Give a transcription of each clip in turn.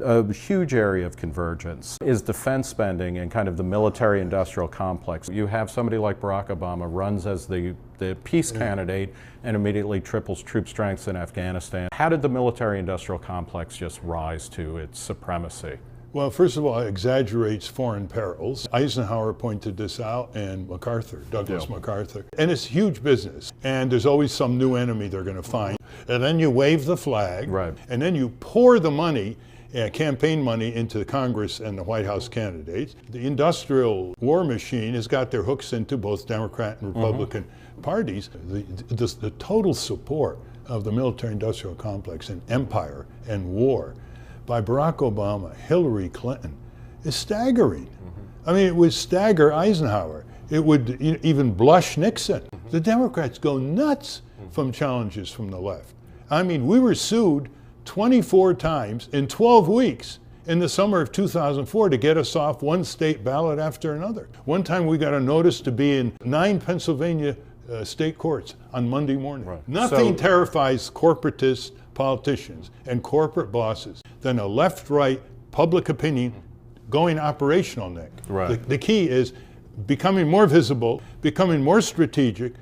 A huge area of convergence is defense spending and kind of the military-industrial complex. You have somebody like Barack Obama runs as the peace candidate and immediately triples troop strengths in Afghanistan. How did the military-industrial complex just rise to its supremacy? Well, first of all, it exaggerates foreign perils. Eisenhower pointed this out, and MacArthur, Douglas MacArthur. And it's huge business. And there's always some new enemy they're going to find. And then you wave the flag, and then you pour the money, campaign money, into Congress and the White House candidates. The industrial war machine has got their hooks into both Democrat and Republican parties. The total support of the military-industrial complex and empire and war by Barack Obama, Hillary Clinton, is staggering. I mean, it would stagger Eisenhower. It would even blush Nixon. The Democrats go nuts from challenges from the left. I mean, we were sued 24 times in 12 weeks in the summer of 2004 to get us off one state ballot after another. One time we got a notice to be in 9 Pennsylvania state courts on Monday morning. Nothing terrifies corporatist politicians and corporate bosses than a left-right public opinion going operational, Nick. The key is becoming more visible, becoming more strategic,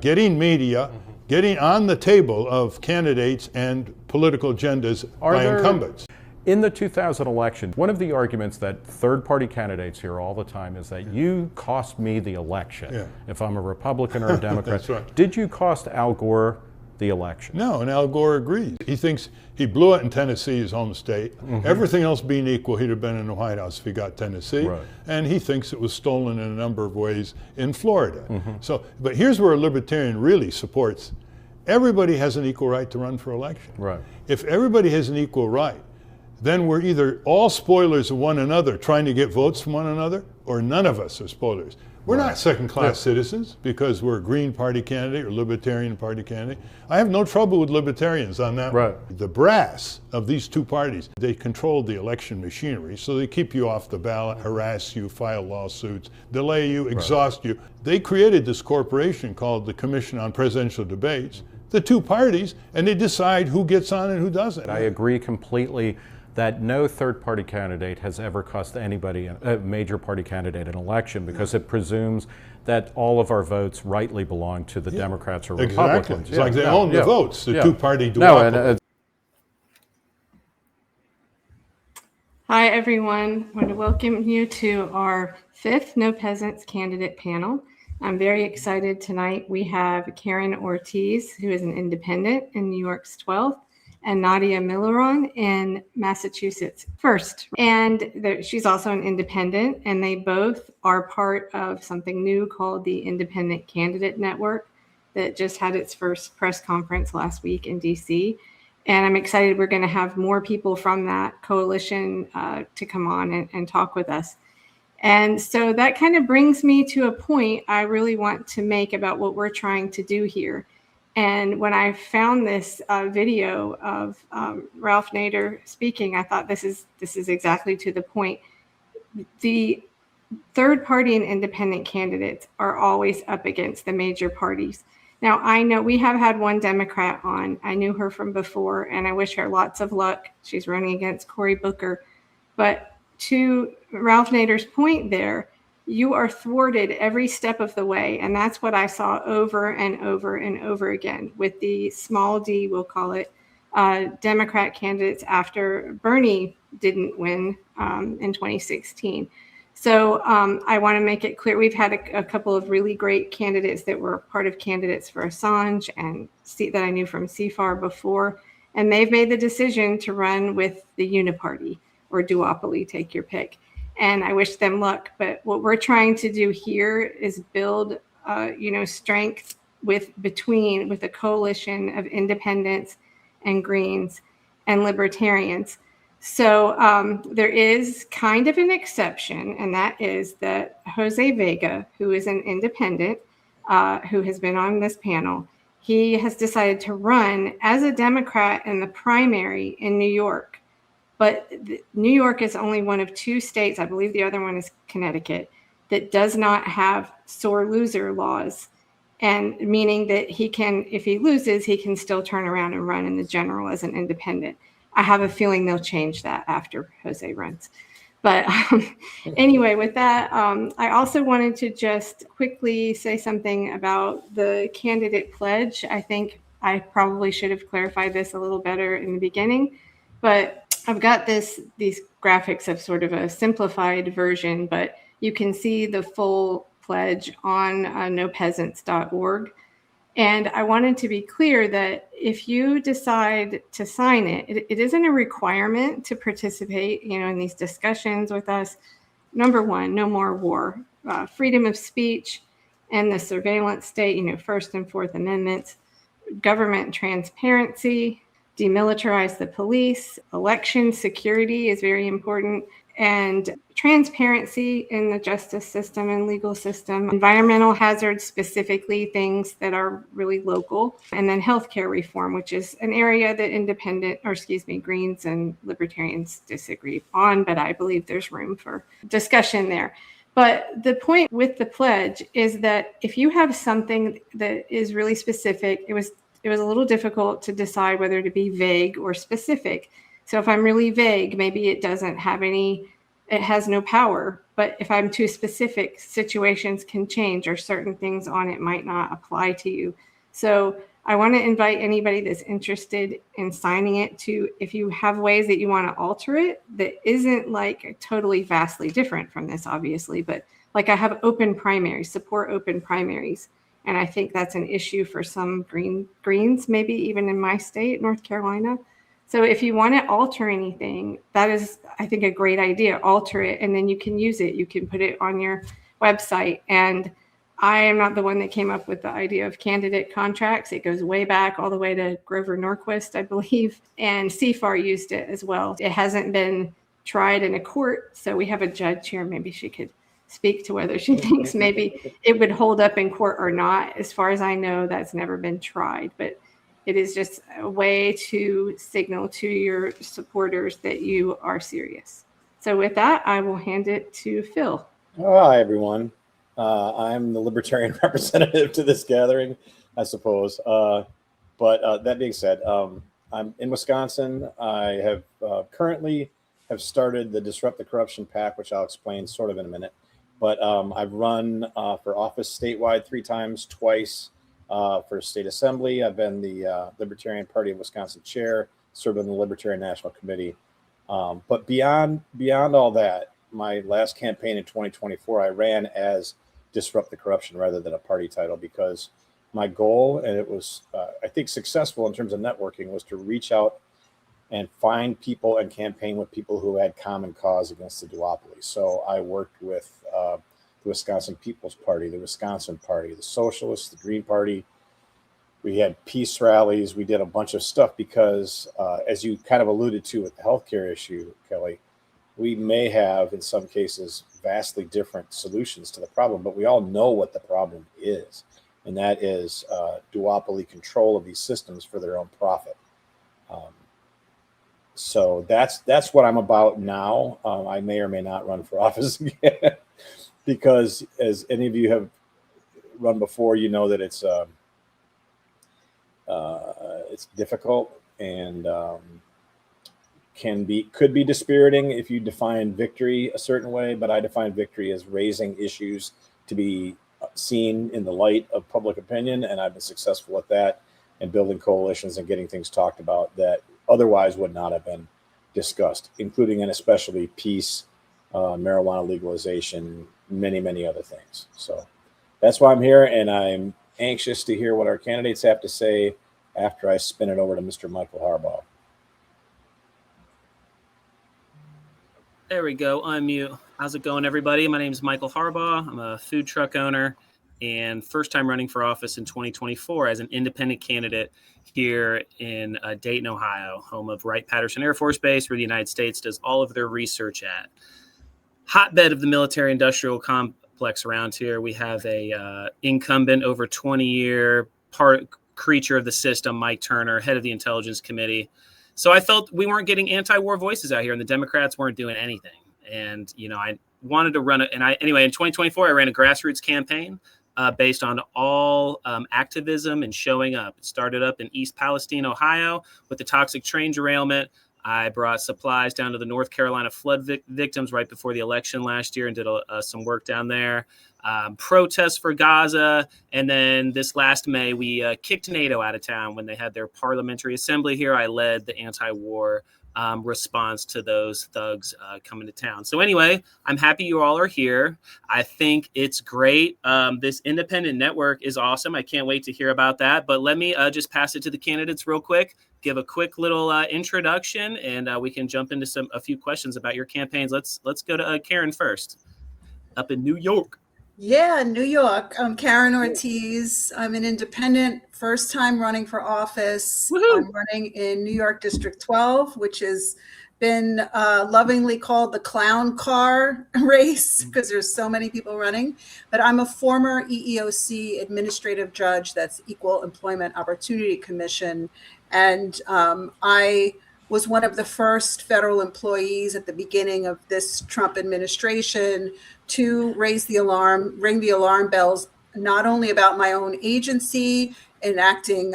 getting media, getting on the table of candidates and political agendas by incumbents. In the 2000 election, one of the arguments that third-party candidates hear all the time is that you cost me the election if I'm a Republican or a Democrat. That's right. Did you cost Al Gore the election? No, and Al Gore agrees. He thinks he blew it in Tennessee, his home state. Everything else being equal, he'd have been in the White House if he got Tennessee. And he thinks it was stolen in a number of ways in Florida. So, but here's where a libertarian really supports. Everybody has an equal right to run for election. If everybody has an equal right, then we're either all spoilers of one another trying to get votes from one another, or none of us are spoilers. We're not second-class citizens because we're a Green Party candidate or Libertarian Party candidate. I have no trouble with libertarians on that. The brass of these two parties, they control the election machinery, so they keep you off the ballot, harass you, file lawsuits, delay you, exhaust you. They created this corporation called the Commission on Presidential Debates, the two parties, and they decide who gets on and who doesn't. I agree completely that no third-party candidate has ever cost anybody, a major party candidate, an election, because it presumes that all of our votes rightly belong to the Democrats or Republicans. It's like they own the votes, the two-party duopoly. Hi, everyone. I want to welcome you to our 5th No Peasants candidate panel. I'm very excited tonight. We have Karen Ortiz, who is an independent in New York's 12th, and Nadia Milleron in Massachusetts 1st. And she's also an independent, and they both are part of something new called the Independent Candidate Network that just had its first press conference last week in DC. And I'm excited we're going to have more people from that coalition to come on and talk with us. And so that kind of brings me to a point I really want to make about what we're trying to do here. And when I found this video of Ralph Nader speaking, I thought this is exactly to the point. The third party and independent candidates are always up against the major parties. Now, I know we have had one Democrat on. I knew her from before, and I wish her lots of luck. She's running against Cory Booker. But to Ralph Nader's point there, you are thwarted every step of the way. And that's what I saw over and over and over again with the small d, we'll call it, Democrat candidates after Bernie didn't win in 2016. So I want to make it clear, we've had a couple of really great candidates that were part of candidates for Assange and that I knew from CFAR before, and they've made the decision to run with the uniparty or duopoly, take your pick. And I wish them luck. But what we're trying to do here is build, strength with a coalition of independents and Greens and libertarians. So there is kind of an exception, and that is that Jose Vega, who is an independent, who has been on this panel, he has decided to run as a Democrat in the primary in New York. But New York is only one of 2 states, I believe the other one is Connecticut, that does not have sore loser laws, and meaning that he can, if he loses, he can still turn around and run in the general as an independent. I have a feeling they'll change that after Jose runs. But anyway, with that, I also wanted to just quickly say something about the candidate pledge. I think I probably should have clarified this a little better in the beginning, but I've got these graphics of sort of a simplified version, but you can see the full pledge on nopeasants.org. And I wanted to be clear that if you decide to sign it, it isn't a requirement to participate, in these discussions with us. Number one, no more war, freedom of speech and the surveillance state, First and Fourth Amendments, government transparency, demilitarize the police, election security is very important, and transparency in the justice system and legal system, environmental hazards, specifically things that are really local, and then healthcare reform, which is an area that Greens and Libertarians disagree on, but I believe there's room for discussion there. But the point with the pledge is that if you have something that is really specific, it was a little difficult to decide whether to be vague or specific. So if I'm really vague, maybe it has no power. But if I'm too specific, situations can change or certain things on it might not apply to you. So I want to invite anybody that's interested in signing it to, if you have ways that you want to alter it, that isn't like totally vastly different from this, obviously, but like I have open primaries, support open primaries. And I think that's an issue for some Greens, maybe even in my state, North Carolina. So if you want to alter anything, that is, I think, a great idea. Alter it, and then you can use it. You can put it on your website. And I am not the one that came up with the idea of candidate contracts. It goes way back all the way to Grover Norquist, I believe. And CFAR used it as well. It hasn't been tried in a court. So we have a judge here. Maybe she could speak to whether she thinks maybe it would hold up in court or not. As far as I know, that's never been tried. But it is just a way to signal to your supporters that you are serious. So with that, I will hand it to Phil. Hi, everyone. I'm the Libertarian representative to this gathering, I suppose. But that being said, I'm in Wisconsin. I have currently have started the Disrupt the Corruption PAC, which I'll explain sort of in a minute. But I've run for office statewide 3 times, twice for state assembly. I've been the Libertarian Party of Wisconsin chair, served on the Libertarian National Committee. But beyond all that, my last campaign in 2024, I ran as Disrupt the Corruption rather than a party title, because my goal, and it was, I think, successful in terms of networking, was to reach out and find people and campaign with people who had common cause against the duopoly. So I worked with the Wisconsin People's Party, the Wisconsin Party, the Socialists, the Green Party. We had peace rallies. We did a bunch of stuff because, as you kind of alluded to with the healthcare issue, Kelly, we may have, in some cases, vastly different solutions to the problem, but we all know what the problem is, and that is duopoly control of these systems for their own profit. So that's what I'm about now. I may or may not run for office again, because as any of you have run before, you know that it's difficult and could be dispiriting if you define victory a certain way, but I define victory as raising issues to be seen in the light of public opinion, and I've been successful at that and building coalitions and getting things talked about that otherwise would not have been discussed, including and especially peace, marijuana legalization, many other things. So that's why I'm here, and I'm anxious to hear what our candidates have to say after I spin it over to Mr. Michael Harbaugh. There we go. Unmute. How's it going, everybody? My name is Michael Harbaugh. I'm a food truck owner and first time running for office in 2024 as an independent candidate here in Dayton, Ohio, home of Wright-Patterson Air Force Base, where the United States does all of their research at. Hotbed of the military-industrial complex around here. We have a incumbent, over 20-year creature of the system, Mike Turner, head of the Intelligence Committee. So I felt we weren't getting anti-war voices out here, and the Democrats weren't doing anything. And, I wanted to run it. And anyway, in 2024, I ran a grassroots campaign based on all activism and showing up. It started up in East Palestine, Ohio, with the toxic train derailment. I brought supplies down to the North Carolina flood victims right before the election last year and did some work down there. Protests for Gaza. And then this last May, we kicked NATO out of town when they had their parliamentary assembly here. I led the anti-war response to those thugs coming to town. So anyway, I'm happy you all are here. I think it's great. This independent network is awesome. I can't wait to hear about that. But let me just pass it to the candidates real quick, give a quick little introduction, and we can jump into a few questions about your campaigns. Let's go to Karen first, up in New York. Yeah, New York. I'm Karen Ortiz. I'm an independent, first time running for office. Woohoo! I'm running in New York District 12, which has been lovingly called the clown car race because there's so many people running. But I'm a former EEOC administrative judge, that's Equal Employment Opportunity Commission. And I was one of the first federal employees at the beginning of this Trump administration to ring the alarm bells, not only about my own agency enacting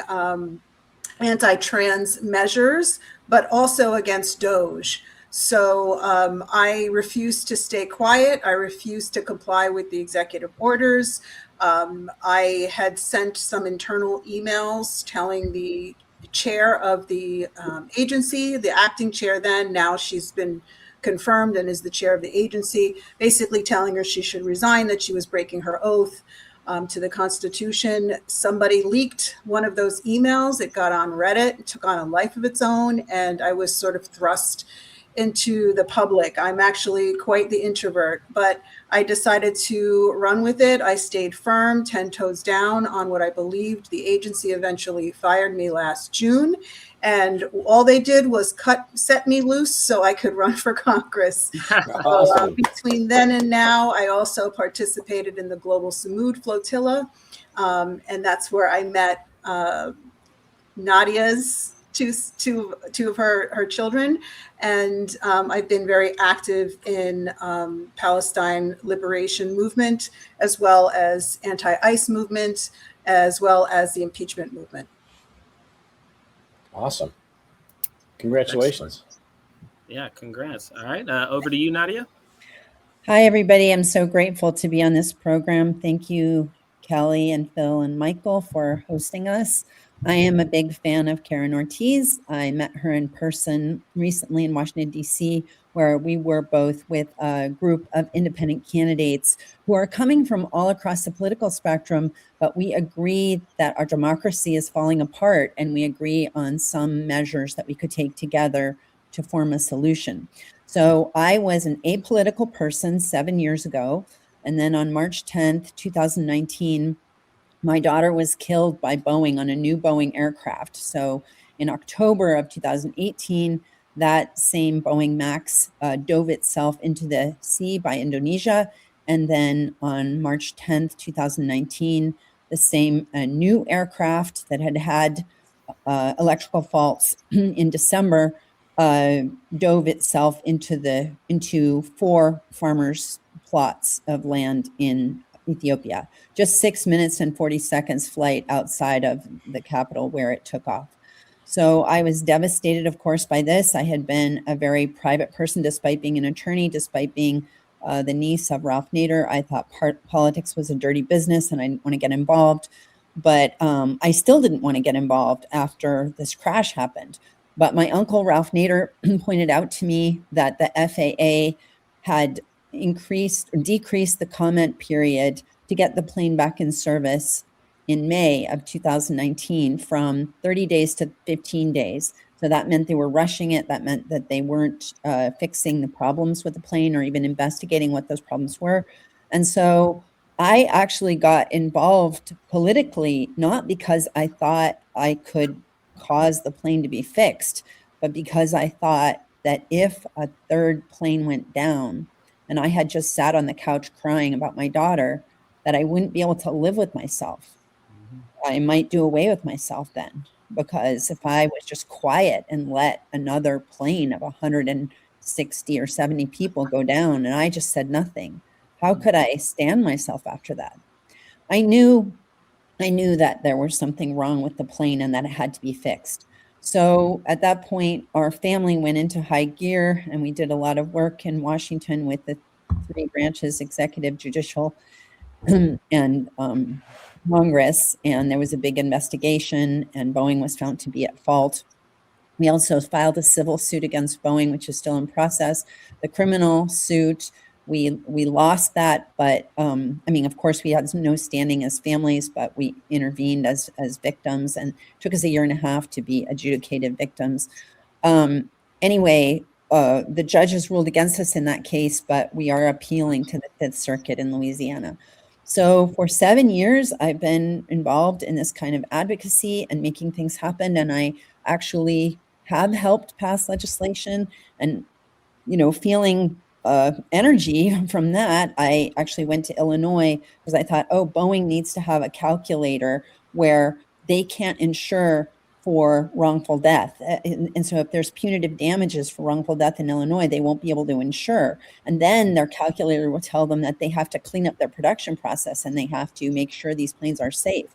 anti-trans measures, but also against DOJ. So I refused to stay quiet. I refused to comply with the executive orders. I had sent some internal emails telling the chair of the agency, the acting chair then, now she's been confirmed and is the chair of the agency, basically telling her she should resign, that she was breaking her oath to the Constitution. Somebody leaked one of those emails. It got on Reddit, it took on a life of its own, and I was sort of thrust into the public. I'm actually quite the introvert, but I decided to run with it. I stayed firm, 10 toes down on what I believed. The agency eventually fired me last June, and all they did was set me loose so I could run for Congress. Awesome. Between then and now, I also participated in the Global Samud Flotilla, and that's where I met Nadia's two of her children, and I've been very active in Palestine liberation movement, as well as anti-ICE movement, as well as the impeachment movement. Awesome. Congratulations. Excellent. Yeah, congrats. All right, over to you, Nadia. Hi, everybody. I'm so grateful to be on this program. Thank you, Kelly and Phil and Michael, for hosting us. I am a big fan of Karen Ortiz. I met her in person recently in Washington, D.C., where we were both with a group of independent candidates who are coming from all across the political spectrum, but we agree that our democracy is falling apart, and we agree on some measures that we could take together to form a solution. So I was an apolitical person 7 years ago, and then on March 10th, 2019, my daughter was killed by Boeing on a new Boeing aircraft. So in October of 2018, that same Boeing Max dove itself into the sea by Indonesia. And then on March 10th, 2019, the same new aircraft that had electrical faults in December dove itself into 4 farmers' plots of land in Ethiopia, just 6 minutes and 40 seconds flight outside of the capital where it took off. So I was devastated, of course, by this. I had been a very private person, despite being an attorney, despite being the niece of Ralph Nader. I thought politics was a dirty business and I didn't want to get involved. But I still didn't want to get involved after this crash happened. But my uncle, Ralph Nader, pointed out to me that the FAA had decreased the comment period to get the plane back in service in May of 2019 from 30 days to 15 days. So that meant they were rushing it. That meant that they weren't fixing the problems with the plane or even investigating what those problems were. And so I actually got involved politically, not because I thought I could cause the plane to be fixed, but because I thought that if a third plane went down, and I had just sat on the couch crying about my daughter, that I wouldn't be able to live with myself. I might do away with myself then, because if I was just quiet and let another plane of 160 or 70 people go down and I just said nothing, how could I stand myself after that? I knew that there was something wrong with the plane and that it had to be fixed. So at that point, our family went into high gear, and we did a lot of work in Washington with the three branches, executive, judicial, and Congress. And there was a big investigation, and Boeing was found to be at fault. We also filed a civil suit against Boeing, which is still in process. The criminal suit, we lost that, but I mean, of course, we had no standing as families, but we intervened as victims, and it took us 1.5 years to be adjudicated victims. Anyway, the judges ruled against us in that case, but we are appealing to the Fifth Circuit in Louisiana. So for 7 years, I've been involved in this kind of advocacy and making things happen, and I actually have helped pass legislation. And feeling energy from that, I actually went to Illinois because I thought, oh, Boeing needs to have a calculator where they can't insure for wrongful death. And so if there's punitive damages for wrongful death in Illinois, they won't be able to insure. And then their calculator will tell them that they have to clean up their production process and they have to make sure these planes are safe.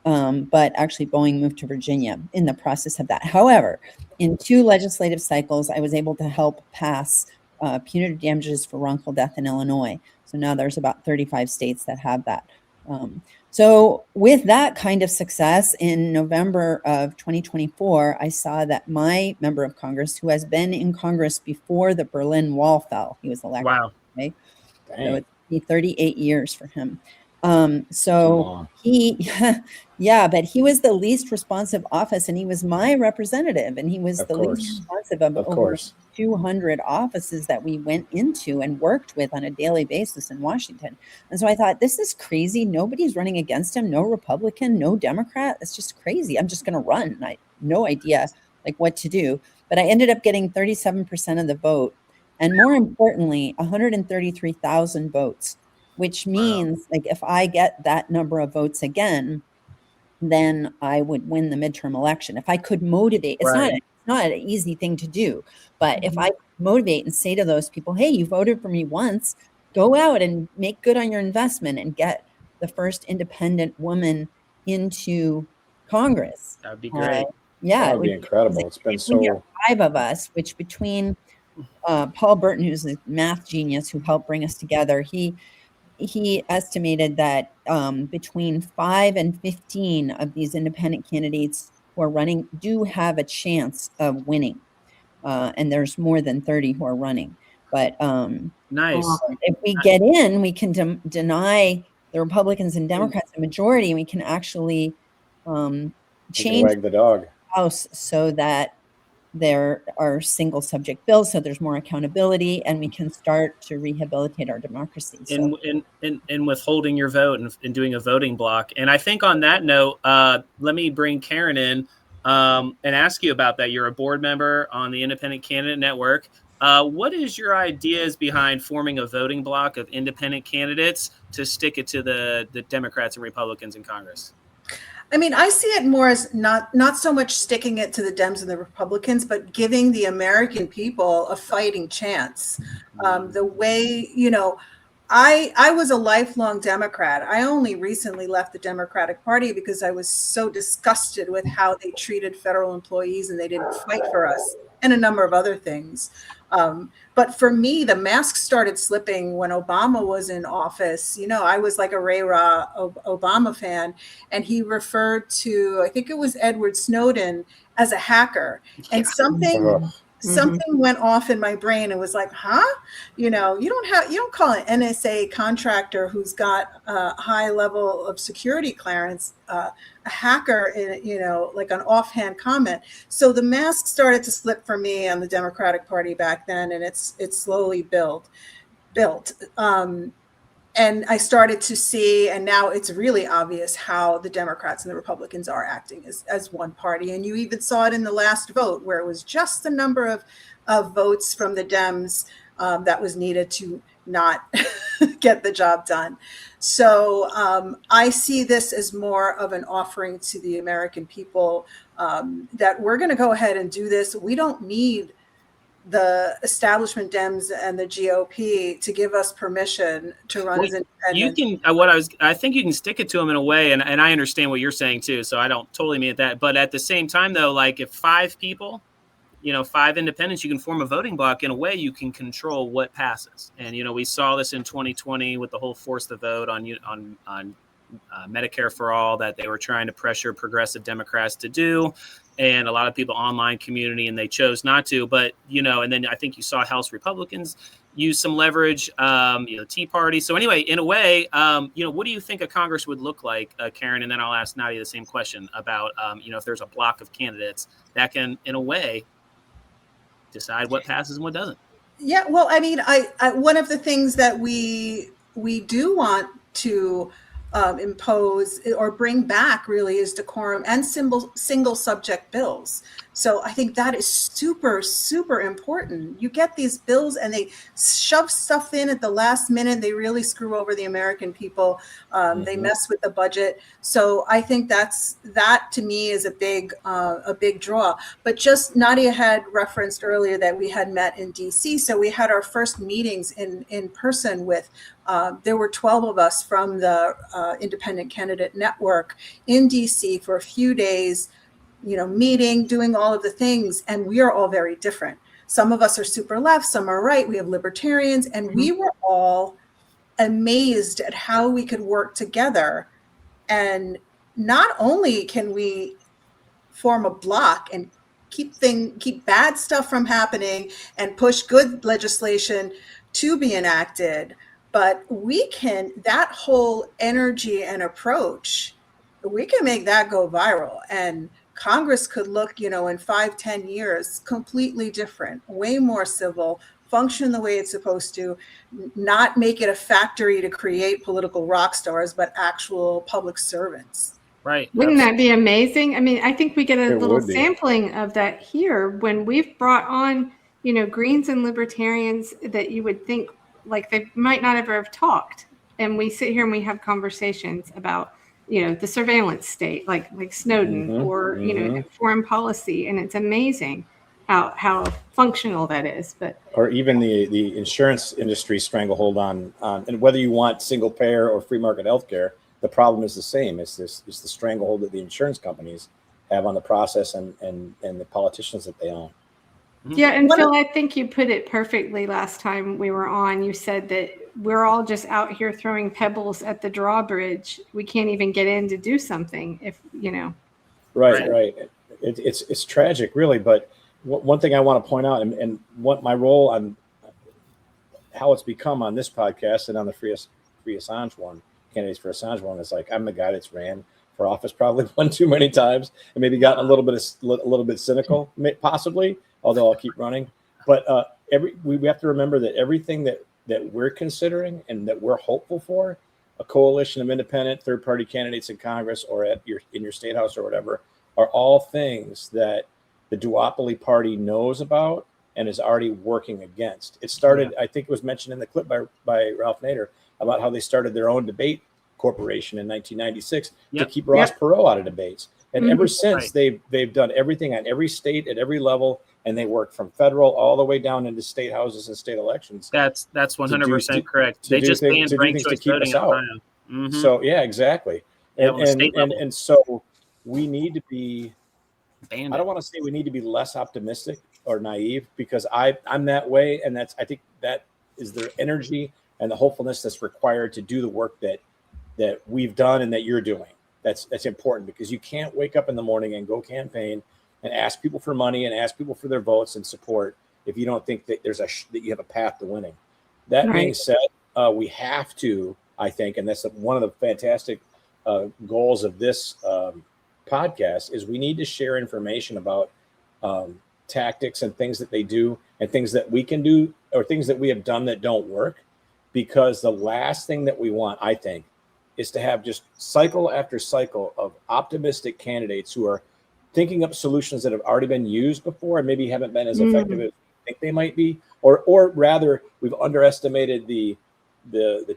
But actually Boeing moved to Virginia in the process of that. However, in 2 legislative cycles, I was able to help pass punitive damages for wrongful death in Illinois. So now there's about 35 states that have that. So with that kind of success, in November of 2024, I saw that my member of Congress, who has been in Congress before the Berlin Wall fell, he was elected. Wow. Right? So it's been 38 years for him. So he, yeah, but he was the least responsive office, and he was my representative, and he was the least responsive of over 200 offices that we went into and worked with on a daily basis in Washington. And so I thought, this is crazy. Nobody's running against him. No Republican, no Democrat. It's just crazy. I'm just going to run. And I had no idea like what to do, but I ended up getting 37% of the vote. And more importantly, 133,000 votes, which means like if I get that number of votes again, then I would win the midterm election. If I could motivate, it's not an easy thing to do, but if I motivate and say to those people, hey, you voted for me once, go out and make good on your investment and get the first independent woman into Congress. That would be great. Yeah. That would be incredible. It's been so 5 of us, which between Paul Burton, who's a math genius who helped bring us together, he estimated that between 5 and 15 of these independent candidates who are running do have a chance of winning. And there's more than 30 who are running. But nice. If we get in, we can deny the Republicans and Democrats a majority, and we can actually change wag the dog. House so that there are single subject bills, so there's more accountability, and we can start to rehabilitate our democracy. So. In withholding your vote and doing a voting block. And I think on that note, let me bring Karen in and ask you about that. You're a board member on the Independent Candidate Network. What is your ideas behind forming a voting block of independent candidates to stick it to the Democrats and Republicans in Congress? I mean, I see it more as not so much sticking it to the Dems and the Republicans, but giving the American people a fighting chance. The way, I was a lifelong Democrat. I only recently left the Democratic Party because I was so disgusted with how they treated federal employees and they didn't fight for us and a number of other things. But for me, the mask started slipping when Obama was in office. I was like a Ray-Ra Obama fan, and he referred to, I think it was Edward Snowden, as a hacker. And something went off in my brain and was like, huh? You don't call an NSA contractor who's got a high level of security clearance a hacker, like an offhand comment. So the mask started to slip for me on the Democratic Party back then, and it's slowly built. And I started to see, and now it's really obvious how the Democrats and the Republicans are acting as one party. And you even saw it in the last vote, where it was just the number of votes from the Dems that was needed to not get the job done. So I see this as more of an offering to the American people that we're going to go ahead and do this. We don't need the establishment Dems and the GOP to give us permission to run Well, as independents. you can I think you can stick it to them in a way, and I understand what you're saying too, so I don't totally mean that. But at the same time, though, like if 5 people, 5 independents, you can form a voting block. In a way, you can control what passes. And we saw this in 2020 with the whole force the vote on Medicare for all that they were trying to pressure progressive Democrats to do, and a lot of people online community, and they chose not to. But and then I think you saw House Republicans use some leverage, Tea Party. So anyway, in a way, what do you think a Congress would look like, Karen? And then I'll ask Nadia the same question about if there's a block of candidates that can, in a way, decide what passes and what doesn't. Yeah, well, I mean, I one of the things that we do want to impose or bring back really is decorum and single subject bills. So I think that is super, super important. You get these bills and they shove stuff in at the last minute. They really screw over the American people. They mess with the budget. So I think that to me is a big draw. But just Nadia had referenced earlier that we had met in DC. So we had our first meetings in person with, there were 12 of us from the Independent Candidate Network in DC for a few days, meeting, doing all of the things. And we are all very different. Some of us are super left, some are right. We have libertarians, and we were all amazed at how we could work together. And not only can we form a block and keep bad stuff from happening and push good legislation to be enacted, but we can, that whole energy and approach, we can make that go viral. And Congress could look, in 5-10 years, completely different, way more civil, function the way it's supposed to, not make it a factory to create political rock stars, but actual public servants. Right. Wouldn't that be amazing? I mean, I think we get a It little would be. sampling of that here when we've brought on, Greens and libertarians that you would think like they might not ever have talked. And we sit here and we have conversations about, the surveillance state, like Snowden, or, foreign policy. And it's amazing how functional that is. But or even the insurance industry stranglehold on and whether you want single payer or free market healthcare, the problem is the same. It's the stranglehold that the insurance companies have on the process and the politicians that they own. yeah, and Phil, I think you put it perfectly last time we were on. You said that we're all just out here throwing pebbles at the drawbridge. We can't even get in to do something if, Right. It's tragic, really. But one thing I want to point out, and what my role on how it's become on this podcast and on the Free Assange one, candidates for Assange one, is like I'm the guy that's ran for office probably one too many times and maybe gotten a little bit cynical, possibly. Although I'll keep running. But we have to remember that everything that we're considering and that we're hopeful for, a coalition of independent third-party candidates in Congress or in your state house or whatever, are all things that the duopoly party knows about and is already working against. It started, I think it was mentioned in the clip by Ralph Nader about how they started their own debate corporation in 1996 to keep Ross Perot out of debates. And ever since, they've done everything on every state at every level, and they work from federal all the way down into state houses and state elections. That's 100% correct. They just banned ranked choice voting in Ohio. So yeah, exactly. And so we need to be. I don't want to say we need to be less optimistic or naive, because I'm that way, and I think that is the energy and the hopefulness that's required to do the work that we've done and that you're doing. That's important, because you can't wake up in the morning and go campaign and ask people for money and ask people for their votes and support if you don't think that that you have a path to winning. That being said, we have to, I think, and that's one of the fantastic goals of this podcast, is we need to share information about tactics and things that they do and things that we can do or things that we have done that don't work, because the last thing that we want, I think, is to have just cycle after cycle of optimistic candidates who are thinking up solutions that have already been used before and maybe haven't been as effective as we think they might be, or rather we've underestimated the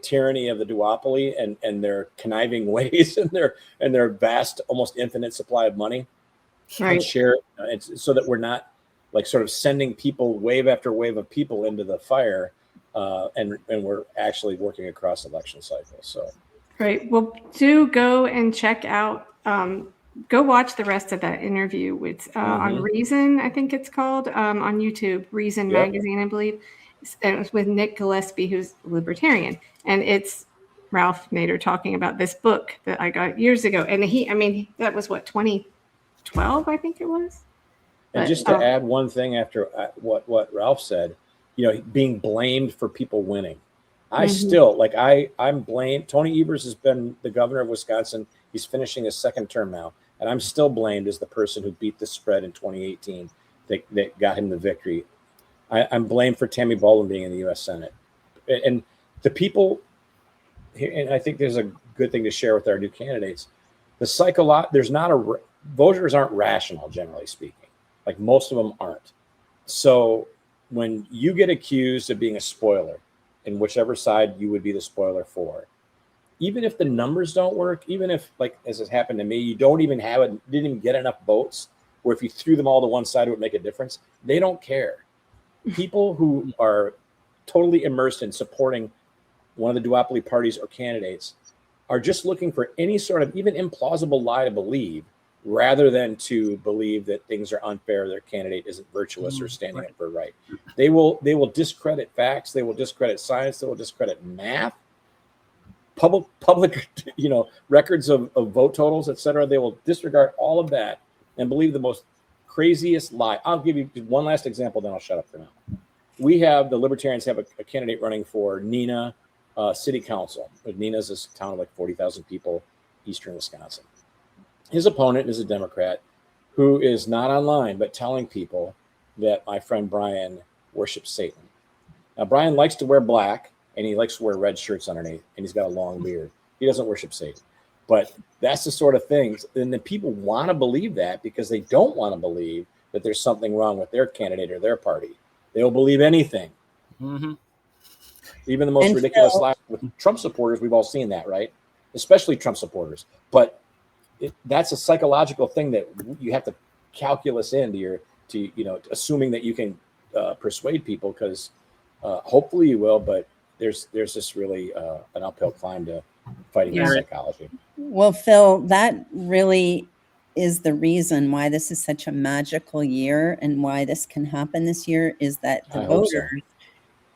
tyranny of the duopoly and their conniving ways and their vast, almost infinite supply of money and share, so that we're not like sort of sending people, wave after wave of people into the fire, and we're actually working across election cycles. So, Right. Well, do go and check out. Go watch the rest of that interview with on Reason, I think it's called, on YouTube, Reason Magazine, I believe. And it was with Nick Gillespie, who's a libertarian, and it's Ralph Nader talking about this book that I got years ago. And that was what, 2012, I think it was. And But, just to add one thing after what Ralph said, being blamed for people winning. I still, I'm blamed. Tony Evers has been the governor of Wisconsin. He's finishing his second term now. And I'm still blamed as the person who beat the spread in 2018 that got him the victory. I'm blamed for Tammy Baldwin being in the U.S. Senate. And the people, and I think there's a good thing to share with our new candidates. Voters aren't rational, generally speaking. Like most of them aren't. So when you get accused of being a spoiler, in whichever side you would be the spoiler for, even if the numbers don't work, even if, like as has happened to me, you didn't even get enough votes, or if you threw them all to one side, it would make a difference. They don't care. People who are totally immersed in supporting one of the duopoly parties or candidates are just looking for any sort of even implausible lie to believe, rather than to believe that things are unfair, their candidate isn't virtuous or standing up for right. They will discredit facts, they will discredit science, they will discredit math, public records of vote totals, etc. They will disregard all of that and believe the most craziest lie. I'll give you one last example, then I'll shut up for now. The Libertarians have a candidate running for Neenah City Council. Neenah's a town of like 40,000 people, eastern Wisconsin. His opponent is a Democrat who is not online, but telling people that my friend Brian worships Satan. Now, Brian likes to wear black, and he likes to wear red shirts underneath, and he's got a long beard. He doesn't worship Satan. But that's the sort of things, and then people want to believe that because they don't want to believe that there's something wrong with their candidate or their party. They'll believe anything. Mm-hmm. Even the most ridiculous lies with Trump supporters, we've all seen that, right? Especially Trump supporters. But that's a psychological thing that you have to calculus into assuming that you can persuade people, because hopefully you will, but there's just really an uphill climb to fighting this psychology. Well, Phil, that really is the reason why this is such a magical year and why this can happen this year, is that the voters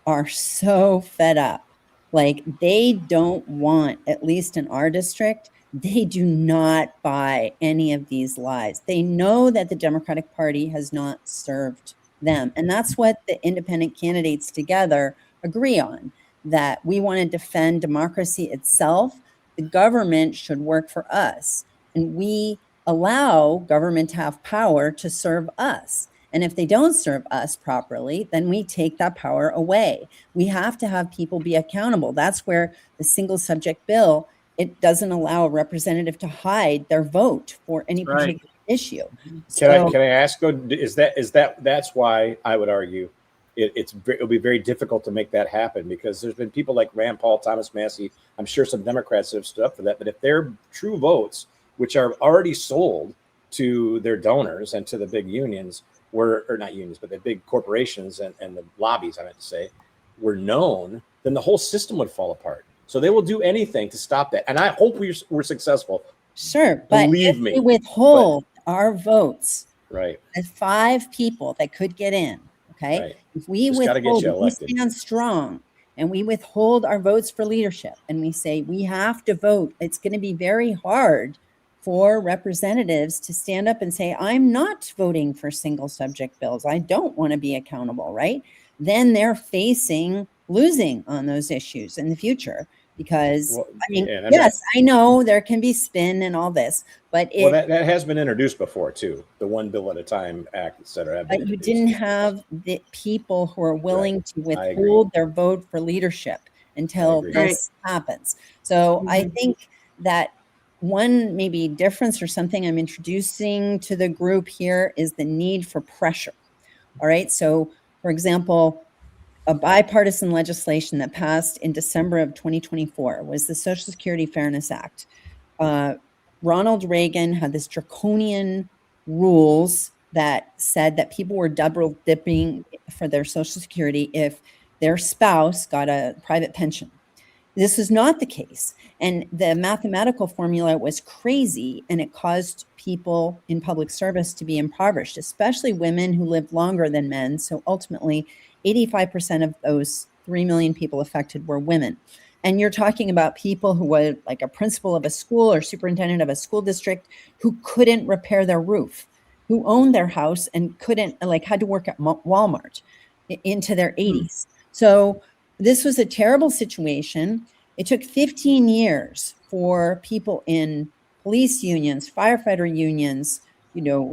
are so fed up. Like, they don't want, at least in our district, they do not buy any of these lies. They know that the Democratic Party has not served them. And that's what the independent candidates together agree on, that we want to defend democracy itself. The government should work for us, and we allow government to have power to serve us. And if they don't serve us properly, then we take that power away. We have to have people be accountable. That's where the single subject bill, it doesn't allow a representative to hide their vote for any particular issue. Can I ask? That's why I would argue it'll be very difficult to make that happen, because there's been people like Rand Paul, Thomas Massey. I'm sure some Democrats have stood up for that. But if they're true votes, which are already sold to their donors and to the big unions, or not unions, but the big corporations and the lobbies, I meant to say, were known, then the whole system would fall apart. So they will do anything to stop that. And I hope we're successful. Sure, but if we withhold our votes, right, the 5 people that could get in, okay? Right. If we withhold, we stand strong and we withhold our votes for leadership and we say we have to vote, it's going to be very hard for representatives to stand up and say, I'm not voting for single subject bills. I don't want to be accountable, right? Then they're facing losing on those issues in the future. Because, yes, I know there can be spin and all this, but that has been introduced before too. The One Bill at a Time Act, et cetera. But you didn't have the people who are willing to withhold their vote for leadership until this happens. So I think that one maybe difference or something I'm introducing to the group here is the need for pressure. All right. So, for example, a bipartisan legislation that passed in December of 2024 was the Social Security Fairness Act. Ronald Reagan had this draconian rules that said that people were double dipping for their Social Security if their spouse got a private pension. This is not the case. And the mathematical formula was crazy, and it caused people in public service to be impoverished, especially women who lived longer than men. So ultimately, 85% of those 3 million people affected were women. And you're talking about people who were like a principal of a school or superintendent of a school district who couldn't repair their roof, who owned their house and couldn't, like, had to work at Walmart into their 80s. So this was a terrible situation. It took 15 years for people in police unions, firefighter unions,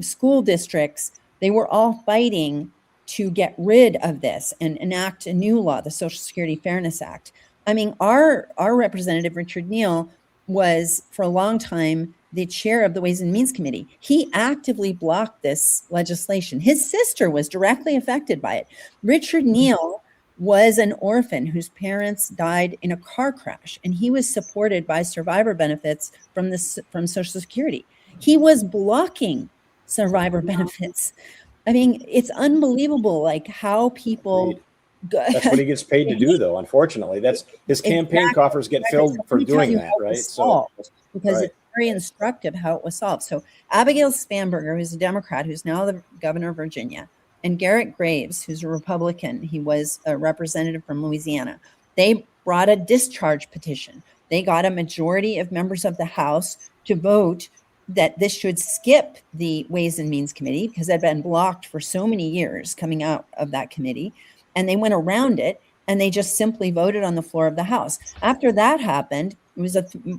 school districts. They were all fighting to get rid of this and enact a new law, the Social Security Fairness Act. I mean, our representative, Richard Neal, was for a long time the chair of the Ways and Means Committee. He actively blocked this legislation. His sister was directly affected by it. Richard Neal was an orphan whose parents died in a car crash, and he was supported by survivor benefits from Social Security. He was blocking survivor benefits. I mean, it's unbelievable, like how people. That's what he gets paid to do, though. Unfortunately, that's his campaign coffers get filled for doing that, right? So, because it's very instructive how it was solved. So, Abigail Spanberger, who's a Democrat, who's now the governor of Virginia, and Garrett Graves, who's a Republican, he was a representative from Louisiana, they brought a discharge petition. They got a majority of members of the House to vote that this should skip the Ways and Means Committee because it had been blocked for so many years coming out of that committee. And they went around it, and they just simply voted on the floor of the House. After that happened,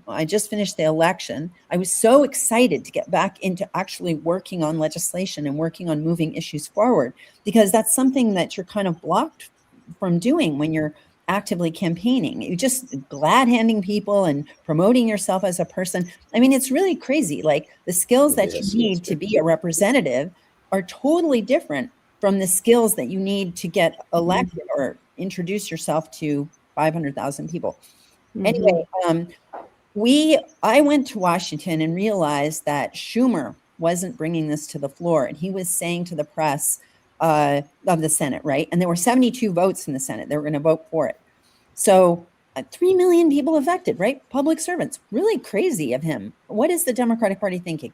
I just finished the election. I was so excited to get back into actually working on legislation and working on moving issues forward, because that's something that you're kind of blocked from doing when you're actively campaigning. You're just glad handing people and promoting yourself as a person. I mean, it's really crazy. Like, the skills that you need to be a representative are totally different from the skills that you need to get elected or introduce yourself to 500,000 people. Anyway, I went to Washington and realized that Schumer wasn't bringing this to the floor, and he was saying to the press of the Senate, right? And there were 72 votes in the Senate. They were going to vote for it. So 3 million people affected, right? Public servants. Really crazy of him. What is the Democratic Party thinking?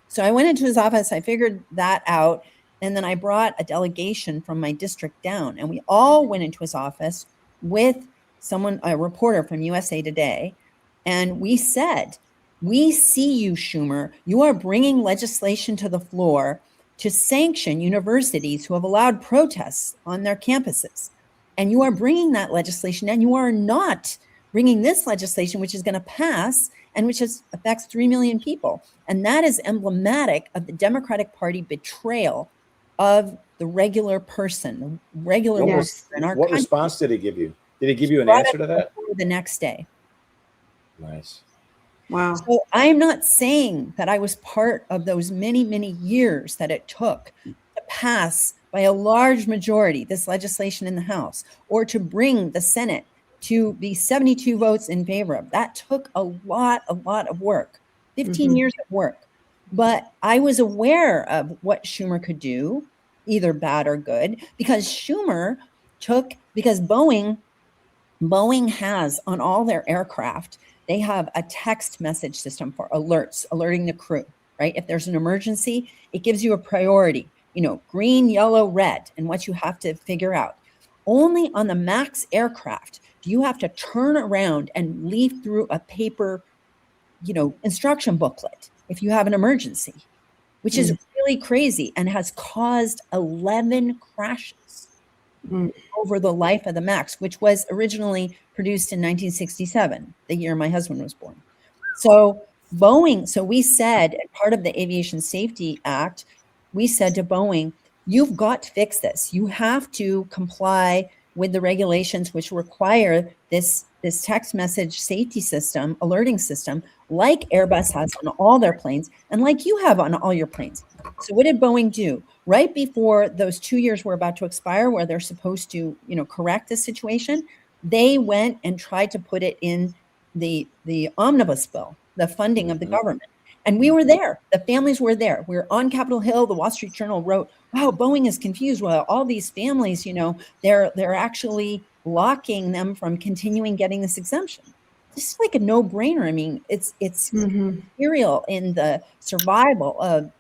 So I went into his office. I figured that out. And then I brought a delegation from my district down, and we all went into his office with a reporter from USA Today. And we said, we see you, Schumer. You are bringing legislation to the floor to sanction universities who have allowed protests on their campuses. And you are bringing that legislation, and you are not bringing this legislation, which is going to pass and which affects 3 million people. And that is emblematic of the Democratic Party betrayal of the regular person, regular worker in our country. What response did he give you? Did he give you an answer to that? The next day. Nice. Wow. So I'm not saying that I was part of those many, many years that it took to pass by a large majority this legislation in the House, or to bring the Senate to be 72 votes in favor of. That took a lot of work, 15 years of work. But I was aware of what Schumer could do, either bad or good, because Boeing has on all their aircraft, they have a text message system for alerts, alerting the crew, right? If there's an emergency, it gives you a priority, green, yellow, red, and what you have to figure out. Only on the MAX aircraft do you have to turn around and leaf through a paper, instruction booklet if you have an emergency, which is really crazy and has caused 11 crashes over the life of the MAX, which was originally produced in 1967, the year my husband was born. So we said, part of the Aviation Safety Act, we said to Boeing, you've got to fix this. You have to comply with the regulations which require this text message safety system, alerting system, like Airbus has on all their planes and like you have on all your planes. So what did Boeing do? Right before those 2 years were about to expire, where they're supposed to, correct this situation, they went and tried to put it in the omnibus bill, the funding of the government. And we were there. The families were there. We were on Capitol Hill. The Wall Street Journal wrote, wow, Boeing is confused. Well, all these families, they're actually blocking them from continuing getting this exemption. This is like a no-brainer. I mean, it's material in the survival of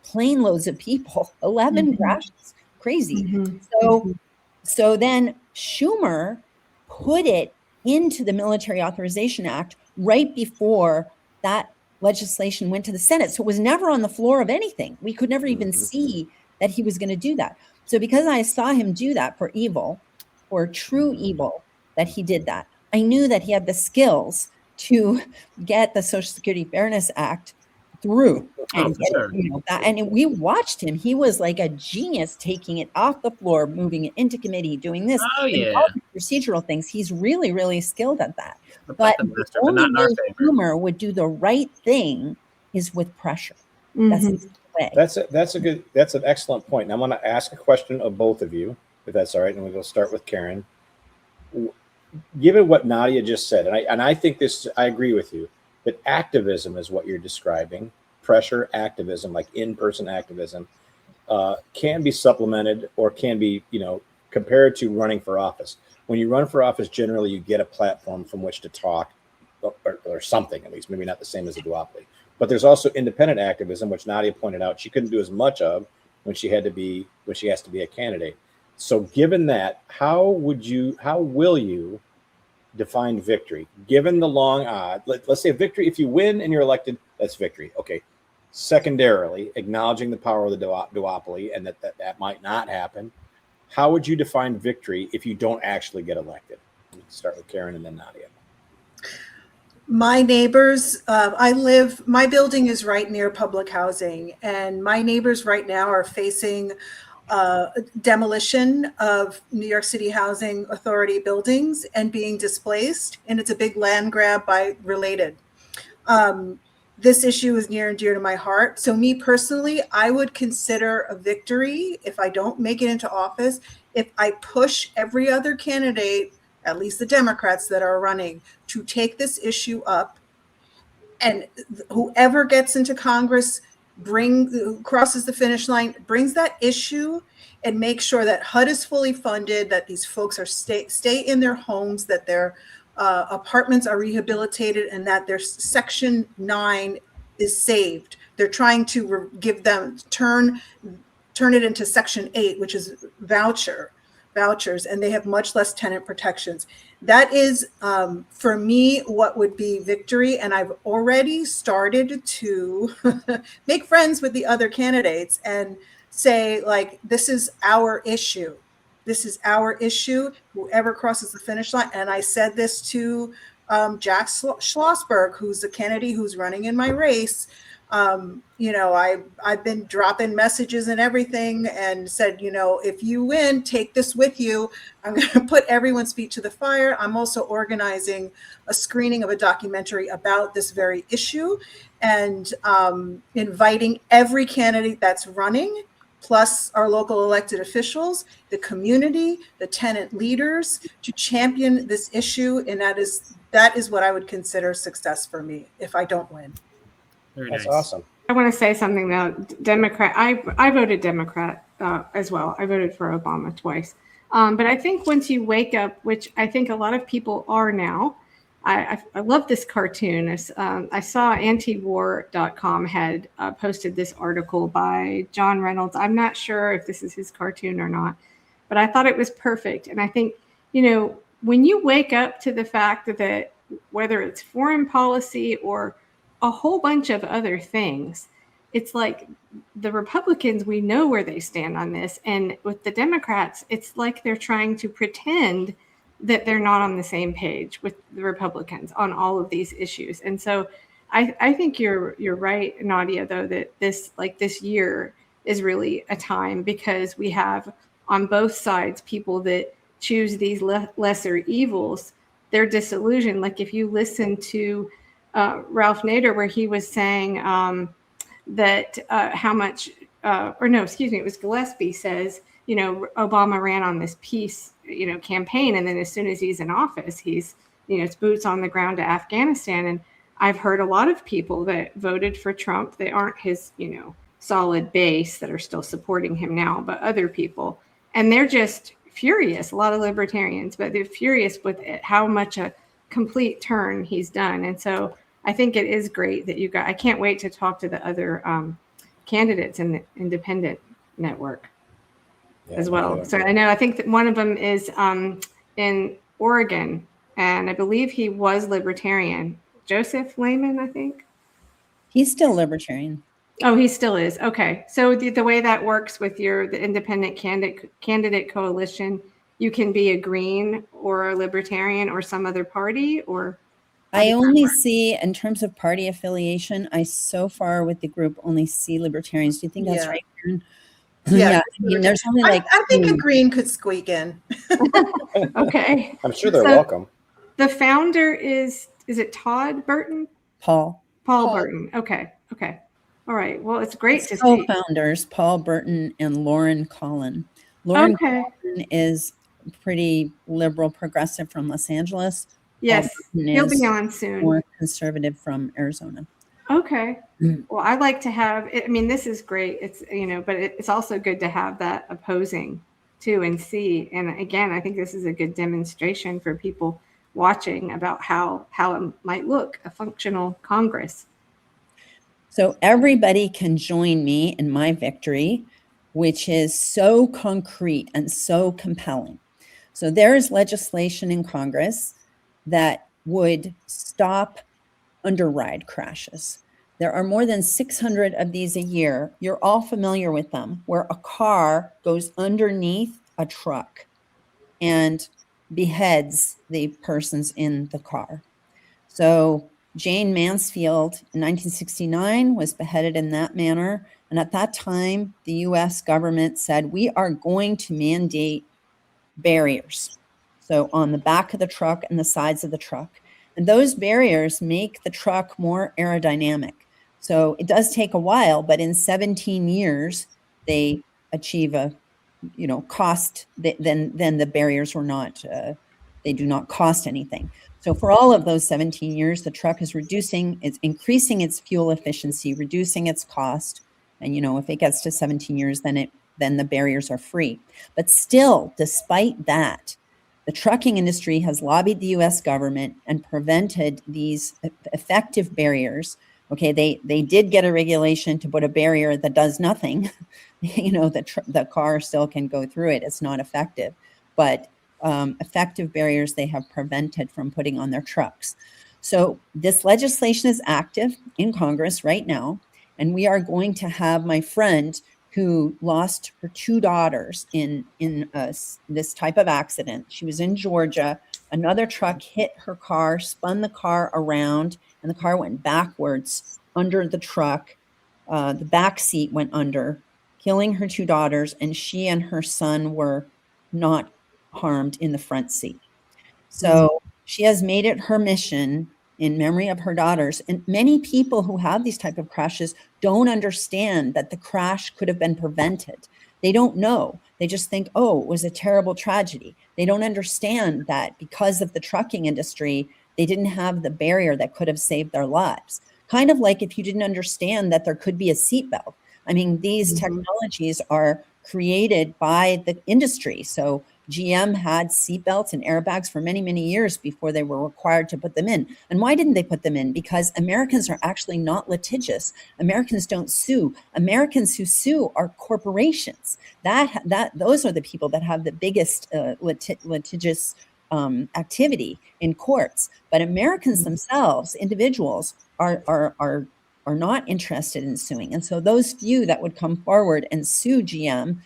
plane loads of people. 11 crashes. Crazy. So then Schumer put it into the Military Authorization Act right before that legislation went to the Senate. So it was never on the floor of anything. We could never even see that he was going to do that. So because I saw him do that for evil, for true evil, that he did that, I knew that he had the skills to get the Social Security Fairness Act through. And, and we watched him. He was like a genius, taking it off the floor, moving it into committee, doing this. Oh, yeah. All the procedural things. He's really, really skilled at that. But the only way Schumer would do the right thing is with pressure. That's the way. That's an excellent point. And I'm going to ask a question of both of you, if that's all right. And we'll start with Karen. Given what Nadia just said, and I think I agree with you, that activism is what you're describing. Pressure activism, like in-person activism, can be supplemented or can be, compared to running for office. When you run for office, generally you get a platform from which to talk, or something at least, maybe not the same as a duopoly. But there's also independent activism, which Nadia pointed out she couldn't do as much of when she has to be a candidate. So given that, how will you define victory? Given the long odds, let's say victory, if you win and you're elected, that's victory. Okay. Secondarily, acknowledging the power of the duopoly and that might not happen, how would you define victory if you don't actually get elected? Let's start with Karen and then Nadia. My neighbors, my building is right near public housing, and my neighbors right now are facing demolition of New York City Housing Authority buildings and being displaced, and it's a big land grab by Related. This issue is near and dear to my heart. So me personally, I would consider a victory if I don't make it into office, if I push every other candidate, at least the Democrats that are running, to take this issue up, and whoever gets into Congress crosses the finish line, brings that issue, and make sure that HUD is fully funded, that these folks are stay in their homes, that their apartments are rehabilitated, and that their Section 9 is saved. They're trying to turn it into Section 8, which is vouchers, and they have much less tenant protections. That is, for me, what would be victory. And I've already started to make friends with the other candidates and say, like, this is our issue. This is our issue, whoever crosses the finish line. And I said this to Jack Schlossberg, who's the candidate who's running in my race. I've been dropping messages and everything and said, if you win, take this with you. I'm going to put everyone's feet to the fire. I'm also organizing a screening of a documentary about this very issue and inviting every candidate that's running, plus our local elected officials, the community, the tenant leaders, to champion this issue. And that is what I would consider success for me if I don't win. Very That's nice. awesome. I want to say something though. Democrat. I voted Democrat as well. I voted for Obama twice. But I think once you wake up, which I think a lot of people are now, I love this cartoon. I saw antiwar.com had posted this article by John Reynolds. I'm not sure if this is his cartoon or not, but I thought it was perfect. And I think, when you wake up to the fact that whether it's foreign policy or a whole bunch of other things, it's like the Republicans, we know where they stand on this. And with the Democrats, it's like they're trying to pretend that they're not on the same page with the Republicans on all of these issues. And so I think you're right, Nadia, though, that this year is really a time because we have on both sides people that choose these lesser evils. They're disillusioned. Like if you listen to Ralph Nader, where he was saying that how much, it was Gillespie says, Obama ran on this peace, campaign. And then as soon as he's in office, he's, it's boots on the ground to Afghanistan. And I've heard a lot of people that voted for Trump. They aren't his, solid base that are still supporting him now, but other people. And they're just furious, a lot of libertarians, but they're furious with how much a complete turn he's done. And so I think it is great that I can't wait to talk to the other candidates in the independent network as well. So I think that one of them is in Oregon, and I believe he was libertarian. Joseph Lehman, I think. He's still libertarian. Oh, he still is. Okay. So the way that works with the independent candidate coalition, you can be a Green or a Libertarian or some other party, or? I only see, in terms of party affiliation, I so far with the group only see libertarians. Do you think that's right, Karen? Yeah. I mean, there's only like I think a Green could squeak in. Okay. I'm sure they're welcome. The founder is it Todd Burton? Paul Burton. Okay. All right. Well, it's great to see. Co-founders, Paul Burton and Lauren Collin. Lauren Collin is pretty liberal progressive from Los Angeles. Yes, he'll be on soon. More conservative from Arizona. Okay. Well, I like to have it. I mean, this is great. It's, but it's also good to have that opposing too and see. And again, I think this is a good demonstration for people watching about how it might look, a functional Congress. So everybody can join me in my victory, which is so concrete and so compelling. So there is legislation in Congress that would stop underride crashes. There are more than 600 of these a year. You're all familiar with them, where a car goes underneath a truck and beheads the persons in the car. So Jane Mansfield in 1969 was beheaded in that manner. And at that time, the US government said, we are going to mandate barriers. So on the back of the truck and the sides of the truck. And those barriers make the truck more aerodynamic. So it does take a while, but in 17 years, they achieve a, cost, then the barriers were not, they do not cost anything. So for all of those 17 years, the truck is it's increasing its fuel efficiency, reducing its cost. And, if it gets to 17 years, then the barriers are free. But still, despite that, the trucking industry has lobbied the US government and prevented these effective barriers. Okay, they did get a regulation to put a barrier that does nothing. The car still can go through it. It's not effective. But effective barriers they have prevented from putting on their trucks. So this legislation is active in Congress right now, and we are going to have my friend who lost her two daughters in this type of accident. She was in Georgia. Another truck hit her car, spun the car around, and the car went backwards under the truck. The back seat went under, killing her two daughters, and she and her son were not harmed in the front seat. So she has made it her mission in memory of her daughters. And many people who have these type of crashes don't understand that the crash could have been prevented. They don't know. They just think, oh, it was a terrible tragedy. They don't understand that because of the trucking industry, they didn't have the barrier that could have saved their lives. Kind of like if you didn't understand that there could be a seatbelt. I mean, these technologies are created by the industry. So GM had seatbelts and airbags for many, many years before they were required to put them in. And why didn't they put them in? Because Americans are actually not litigious. Americans don't sue. Americans who sue are corporations. Those are the people that have the biggest litigious activity in courts. But Americans themselves, individuals, are not interested in suing. And so those few that would come forward and sue GM,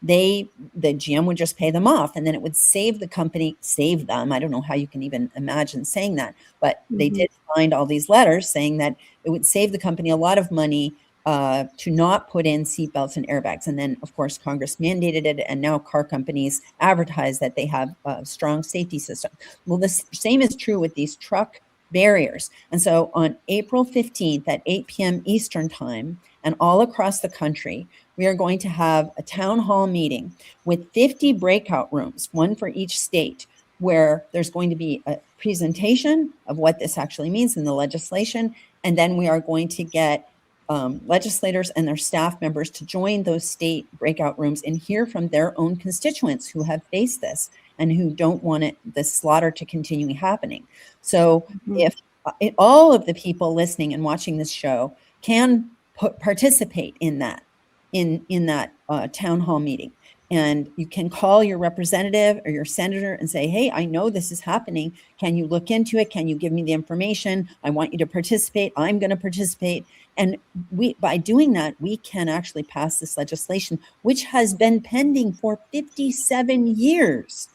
the GM would just pay them off, and then it would save the company, save them. I don't know how you can even imagine saying that, but they did find all these letters saying that it would save the company a lot of money to not put in seatbelts and airbags. And then, of course, Congress mandated it, and now car companies advertise that they have a strong safety system. Well, the same is true with these truck barriers. And so on April 15th at 8 p.m. Eastern time, and all across the country, we are going to have a town hall meeting with 50 breakout rooms, one for each state, where there's going to be a presentation of what this actually means in the legislation. And then we are going to get legislators and their staff members to join those state breakout rooms and hear from their own constituents who have faced this and who don't want the slaughter to continue happening. So if all of the people listening and watching this show can participate in that, in that town hall meeting, and you can call your representative or your senator and say, hey, I know this is happening. Can you look into it? Can you give me the information? I want you to participate. I'm going to participate. And by doing that, we can actually pass this legislation, which has been pending for 57 years.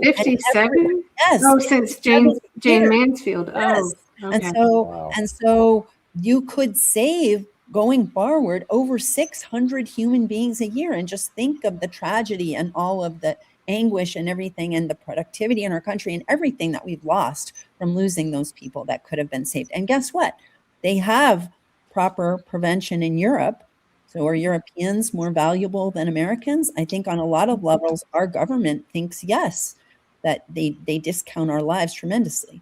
57? Yes. Oh, since Jane Mansfield. Yes. Oh, okay. And so you could save, going forward, over 600 human beings a year. And just think of the tragedy and all of the anguish and everything, and the productivity in our country and everything that we've lost from losing those people that could have been saved. And guess what? They have proper prevention in Europe. So are Europeans more valuable than Americans? I think on a lot of levels, our government thinks yes, that they discount our lives tremendously.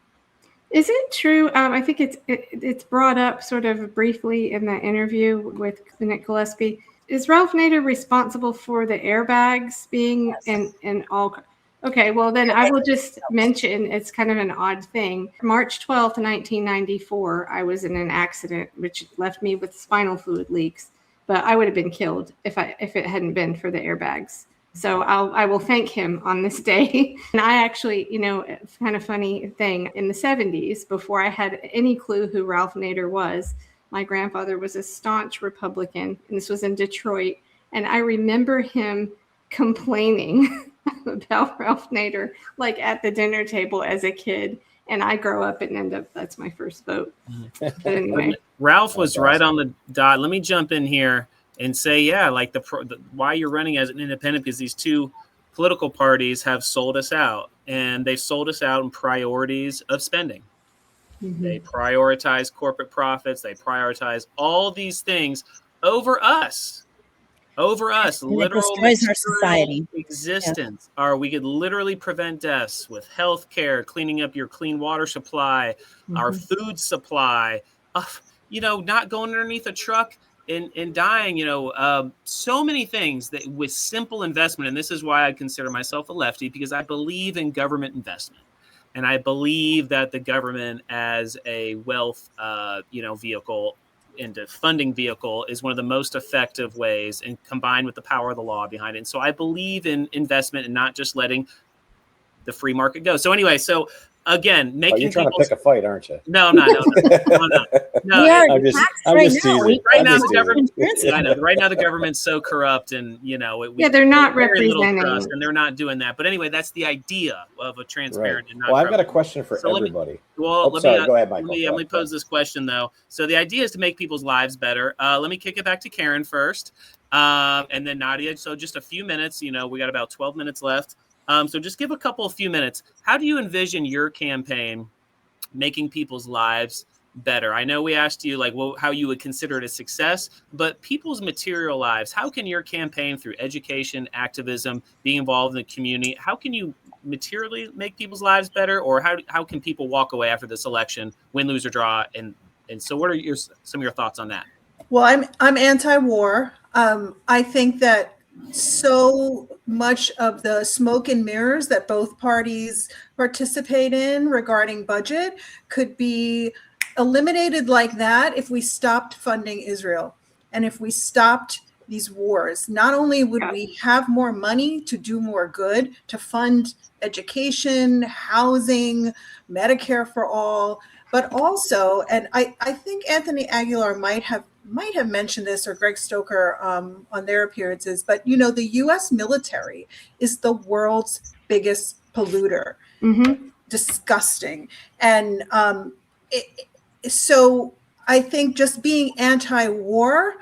Is it true? I think it's brought up sort of briefly in the interview with Nick Gillespie. Is Ralph Nader responsible for the airbags being in all? Okay, well then I will just mention, it's kind of an odd thing. March 12th, 1994, I was in an accident which left me with spinal fluid leaks, but I would have been killed if it hadn't been for the airbags. So I will thank him on this day. And I actually, kind of funny thing, in the 70s, before I had any clue who Ralph Nader was, my grandfather was a staunch Republican, and this was in Detroit. And I remember him complaining about Ralph Nader, like at the dinner table as a kid. And I grow up and end up, that's my first vote. But anyway. Ralph was right on the dot. Let me jump in here and say, yeah, like why you're running as an independent, because these two political parties have sold us out, and they've sold us out in priorities of spending. Mm-hmm. They prioritize corporate profits. They prioritize all these things over us. Literal destroys our society. Existence. Yeah. We could literally prevent deaths with health care, cleaning up your clean water supply, our food supply, not going underneath a truck and dying, so many things that with simple investment. And this is why I consider myself a lefty, because I believe in government investment. And I believe that the government as a wealth, vehicle and a funding vehicle is one of the most effective ways, and combined with the power of the law behind it. And so I believe in investment and not just letting the free market go. So anyway, again, making you're trying to pick a fight, aren't you? No, I'm not. No, I'm just teasing. Right now, the government. I know. Right now, the government's so corrupt, and they're not representing, and they're not doing that. But anyway, that's the idea of a transparent. Right. And not. Well, I've got a question for everybody. Go ahead, Michael. Let me pose this question though. So the idea is to make people's lives better. Let me kick it back to Karen first, and then Nadia. So just a few minutes. We got about 12 minutes left. So just give a few minutes. How do you envision your campaign making people's lives better? I know we asked you how you would consider it a success, but people's material lives, how can your campaign through education, activism, being involved in the community, how can you materially make people's lives better? Or how can people walk away after this election, win, lose, or draw? And so what are some of your thoughts on that? Well, I'm anti-war. I think that so much of the smoke and mirrors that both parties participate in regarding budget could be eliminated like that if we stopped funding Israel and if we stopped these wars. Not only would we have more money to do more good, to fund education, housing, Medicare for all, but also, and I think Anthony Aguilar might have mentioned this, or Greg Stoker on their appearances, but the U.S. military is the world's biggest polluter. Mm-hmm. Disgusting. And so I think just being anti-war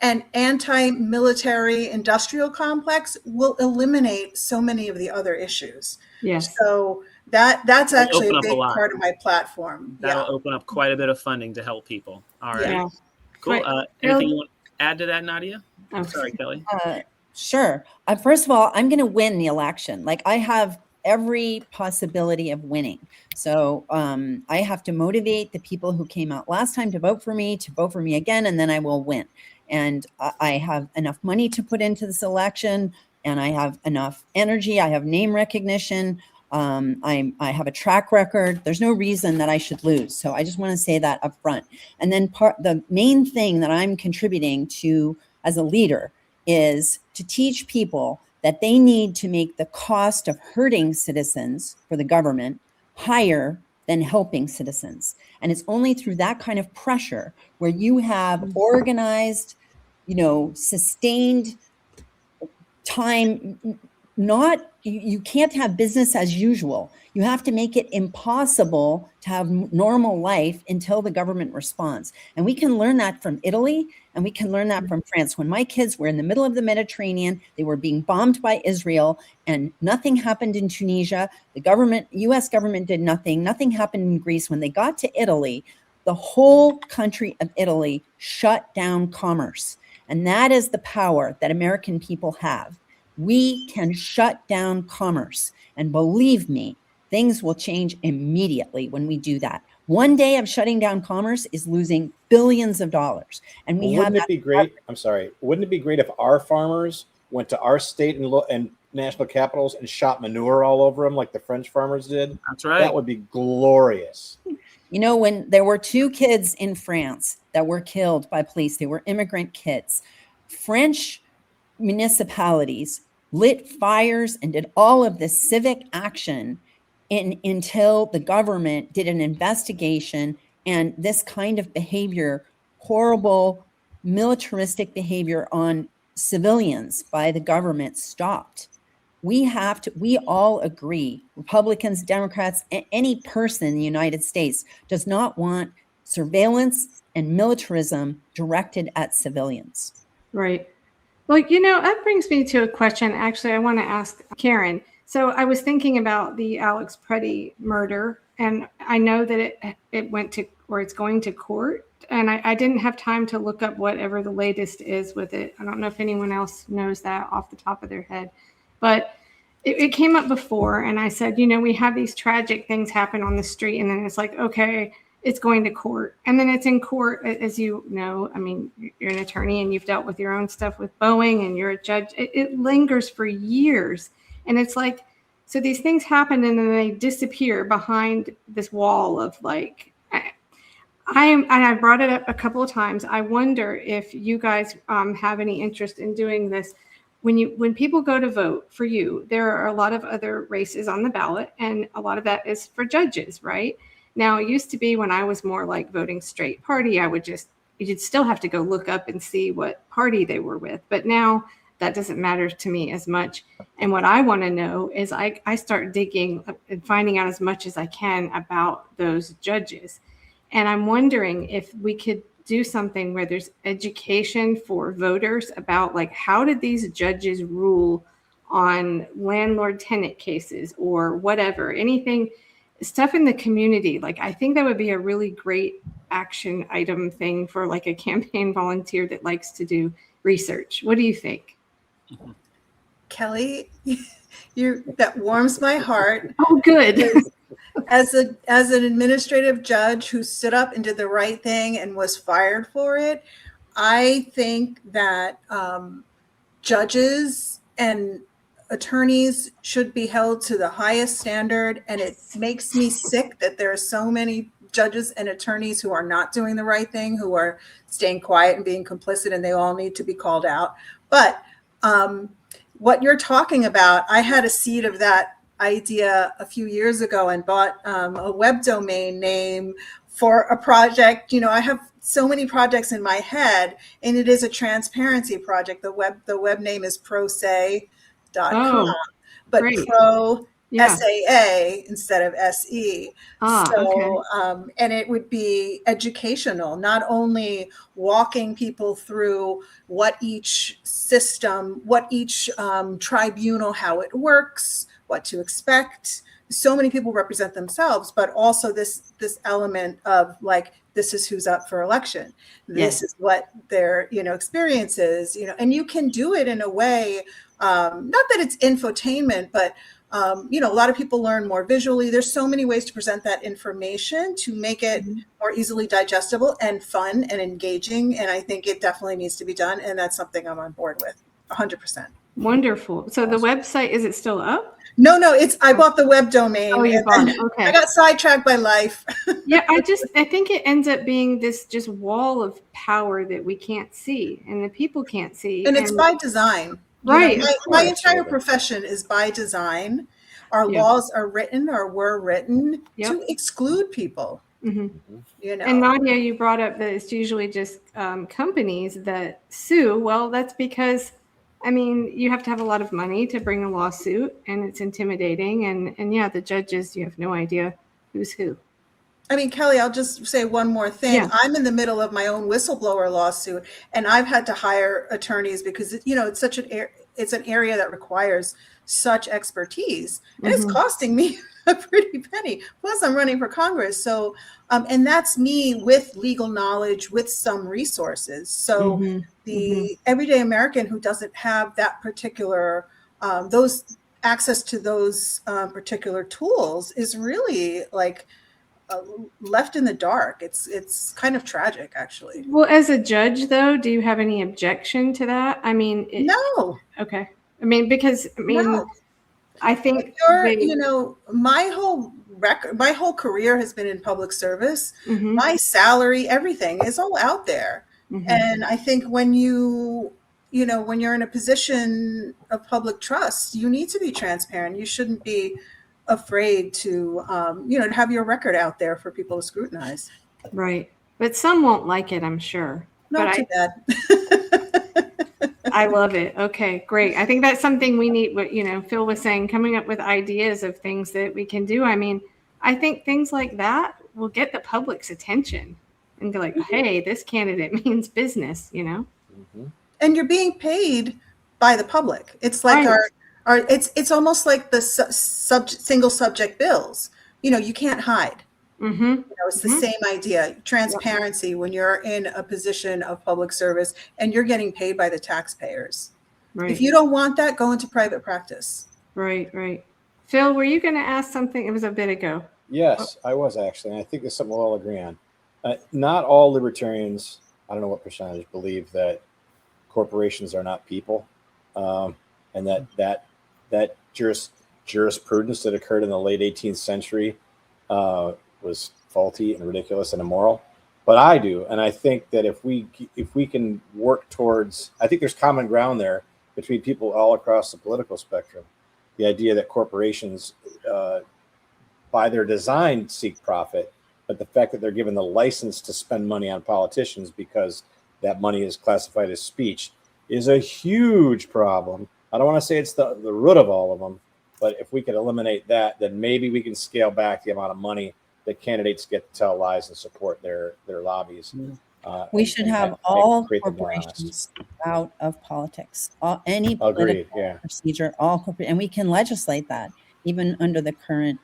and anti-military industrial complex will eliminate so many of the other issues. Yes. So that's actually a big part of my platform. That'll open up quite a bit of funding to help people. All right. Yeah. Cool. Right. Anything you want to add to that, Nadia? I'm sorry, Kelly. Sure. First of all, I'm going to win the election. I have every possibility of winning. So I have to motivate the people who came out last time to vote for me again, and then I will win. And I have enough money to put into this election, and I have enough energy. I have name recognition. I have a track record. There's no reason that I should lose. So I just want to say that up front. And then the main thing that I'm contributing to as a leader is to teach people that they need to make the cost of hurting citizens for the government higher than helping citizens. And it's only through that kind of pressure where you have organized, sustained time. You can't have business as usual. You have to make it impossible to have normal life until the government responds. And we can learn that from Italy, and we can learn that from France. When my kids were in the middle of the Mediterranean, they were being bombed by Israel, and nothing happened in Tunisia. The US government did nothing. Nothing happened in Greece. When they got to Italy, the whole country of Italy shut down commerce. And that is the power that American people have. We can shut down commerce. And believe me, things will change immediately when we do that. One day of shutting down commerce is losing billions of dollars. And wouldn't it be great? I'm sorry. Wouldn't it be great if our farmers went to our state and national capitals and shot manure all over them like the French farmers did? That's right. That would be glorious. When there were 2 kids in France that were killed by police, they were immigrant kids. French municipalities lit fires and did all of this civic action until the government did an investigation, and this kind of behavior, horrible militaristic behavior on civilians by the government, stopped. We all agree, Republicans, Democrats, any person in the United States does not want surveillance and militarism directed at civilians. Right. Well, that brings me to a question. Actually, I want to ask Karen. So I was thinking about the Alex Preddy murder, and I know that it went to, or it's going to court. And I didn't have time to look up whatever the latest is with it. I don't know if anyone else knows that off the top of their head, but it came up before. And I said, we have these tragic things happen on the street, and then it's like, okay, it's going to court. And then it's in court, as you know. I mean, you're an attorney and you've dealt with your own stuff with Boeing, and you're a judge. It lingers for years. And it's like, so these things happen and then they disappear behind this wall of like, and I brought it up a couple of times. I wonder if you guys have any interest in doing this. When people go to vote for you, there are a lot of other races on the ballot, and a lot of that is for judges, right? Now, it used to be when I was more like voting straight party, you'd still have to go look up and see what party they were with. But now that doesn't matter to me as much. And what I want to know is I start digging and finding out as much as I can about those judges. And I'm wondering if we could do something where there's education for voters about like, how did these judges rule on landlord-tenant cases or whatever, anything, stuff in the community. Like, I think that would be a really great action item thing for like a campaign volunteer that likes to do research. What do you think? Kelly, that warms my heart. Oh, good. As an administrative judge who stood up and did the right thing and was fired for it, I think that judges and attorneys should be held to the highest standard. And it makes me sick that there are so many judges and attorneys who are not doing the right thing, who are staying quiet and being complicit, and they all need to be called out. But what you're talking about, I had a seed of that idea a few years ago and bought a web domain name for a project. I have so many projects in my head, and it is a transparency project. The web name is prosay.com, but great. pro Yeah. SAA instead of SE. Okay. And it would be educational, not only walking people through what each system, what each tribunal, how it works, what to expect. So many people represent themselves, but also this element of like, this is who's up for election. This is what their experience is. And you can do it in a way, not that it's infotainment, but A lot of people learn more visually. There's so many ways to present that information to make it more easily digestible and fun and engaging. And I think it definitely needs to be done. And that's something I'm on board with 100%. Wonderful. So the website, is it still up? No, I bought the web domain. Oh, you bought it. Okay. I got sidetracked by life. Yeah, I think it ends up being this just wall of power that we can't see and the people can't see. And it's by design. Right. My entire profession is by design. Our laws are written or were written to exclude people. And Nadia, you brought up that it's usually just companies that sue. Well, that's because, you have to have a lot of money to bring a lawsuit, and it's intimidating. And yeah, the judges, you have no idea who's who. Kelly, I'll just say one more thing. Yeah. I'm in the middle of my own whistleblower lawsuit, and I've had to hire attorneys because it's such it's an area that requires such expertise, and it's costing me a pretty penny. Plus, I'm running for Congress, so and that's me with legal knowledge, with some resources. So the everyday American who doesn't have that particular those access to those particular tools is really like left in the dark. It's kind of tragic, actually. Well, as a judge, though, do you have any objection to that? No. Okay. Because No. I think my whole career has been in public service. My salary, everything is all out there. And I think when when you're in a position of public trust, you need to be transparent. You shouldn't be afraid to have your record out there for people to scrutinize. Right. But some won't like it, I'm sure. Not too bad. I love it. Okay, great. I think that's something we need, what Phil was saying, coming up with ideas of things that we can do. I think things like that will get the public's attention and go like, hey, this candidate means business, And you're being paid by the public. It's like it's almost like the single subject bills. You can't hide. It's the same idea. Transparency when you're in a position of public service and you're getting paid by the taxpayers. Right. If you don't want that, go into private practice. Right. Phil, were you going to ask something? It was a bit ago. Yes, I was actually. And I think it's something we'll all agree on. Not all libertarians, I don't know what percentage, believe that corporations are not people, and that jurisprudence that occurred in the late 18th century was faulty and ridiculous and immoral. But I do, and I think that if we can work towards, I think there's common ground there between people all across the political spectrum. The idea that corporations, by their design, seek profit, but the fact that they're given the license to spend money on politicians because that money is classified as speech is a huge problem. I don't want to say it's the root of all of them, but if we could eliminate that, then maybe we can scale back the amount of money that candidates get to tell lies and support their lobbies. We should have all corporations out of politics. Any political procedure, all corporate, and we can legislate that even under the current,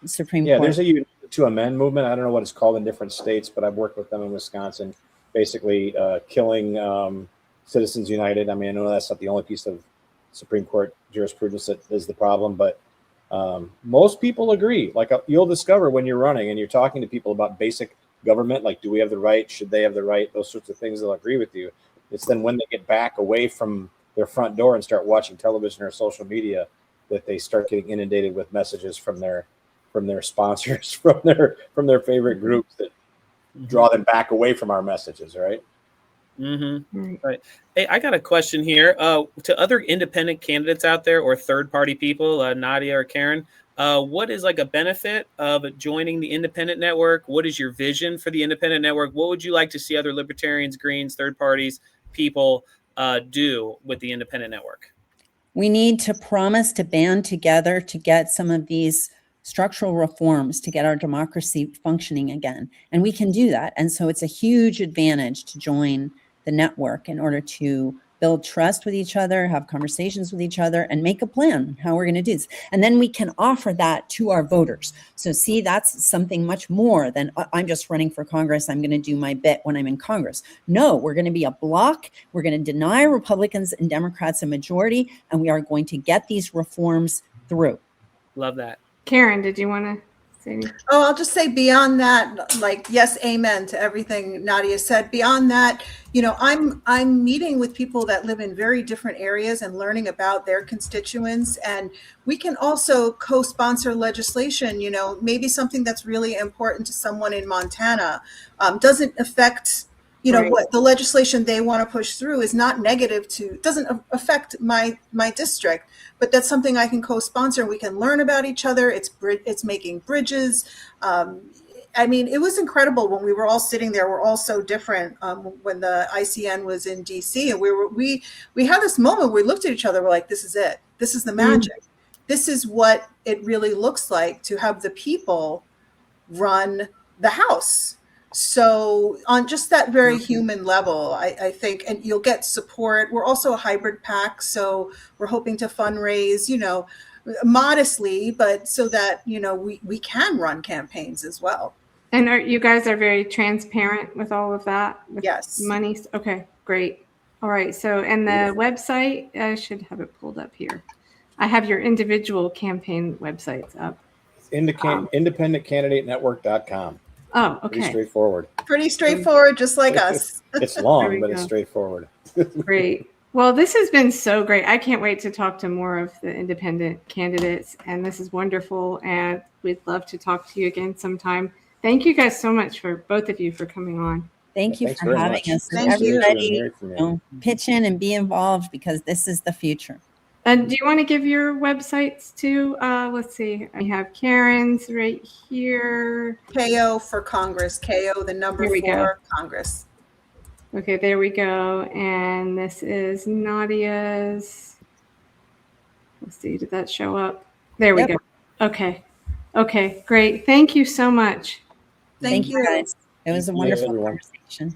Supreme Court. Yeah, there's a to amend movement. I don't know what it's called in different states, but I've worked with them in Wisconsin, basically killing Citizens United. I know that's not the only piece of Supreme Court jurisprudence that is the problem, but most people agree. Like you'll discover when you're running and you're talking to people about basic government, like do we have the right, should they have the right, those sorts of things, they'll agree with you. It's then when they get back away from their front door and start watching television or social media that they start getting inundated with messages from their sponsors, from their favorite groups that draw them back away from our messages, right? Right. Hey, I got a question here. To other independent candidates out there or third-party people, Nadia or Karen, what is like a benefit of joining the independent network? What is your vision for the independent network? What would you like to see other libertarians, Greens, third parties, people do with the independent network? We need to promise to band together to get some of these structural reforms to get our democracy functioning again. And we can do that. And so it's a huge advantage to join the network in order to build trust with each other, have conversations with each other, and make a plan on how we're going to do this. And then we can offer that to our voters. So see, that's something much more than I'm just running for Congress. I'm going to do my bit when I'm in Congress. No, we're going to be a block. We're going to deny Republicans and Democrats a majority, and we are going to get these reforms through. Love that. Karen, did you want to say anything? Oh, I'll just say beyond that, like, yes, amen to everything Nadia said. Beyond that, you know, I'm meeting with people that live in very different areas and learning about their constituents. And we can also co-sponsor legislation, you know, maybe something that's really important to someone in Montana doesn't affect, you know, Right. what the legislation they want to push through is not negative to, doesn't affect my district, but that's something I can co-sponsor. We can learn about each other. It's making bridges. I mean, it was incredible when we were all sitting there. We're all so different. When the ICN was in DC, and we had this moment where we looked at each other. We're like, this is it. This is the magic. This is what it really looks like to have the people run the House. So on just that very human level, I think, and you'll get support. We're also a hybrid PAC, so we're hoping to fundraise, you know, modestly, but so that, you know, we can run campaigns as well. And you guys are very transparent with all of that? With Yes. Money? Okay, great. All right. So, and the website, I should have it pulled up here. I have your individual campaign websites up. IndependentCandidateNetwork.com. Oh, Pretty okay. straightforward. Pretty straightforward, just like us. It's There long, we but it's go. straightforward. Great. Well, this has been so great. I can't wait to talk to more of the independent candidates, and this is wonderful. And we'd love to talk to you again sometime. Thank you guys so much for both of you for coming on. Thank you Thanks for very having much. us. And Thank you. everybody, Hearing from you you. know, pitch in and be involved, because this is the future. And do you want to give your websites too? Let's see. I have Karen's right here. KO for Congress. KO, the number Here we go. 4, Congress. Okay, there we go. And this is Nadia's. Let's see, did that show up? There we Yep. go. Okay. Okay, great. Thank you so much. Thank you. guys. It was a Thanks, wonderful everyone. conversation.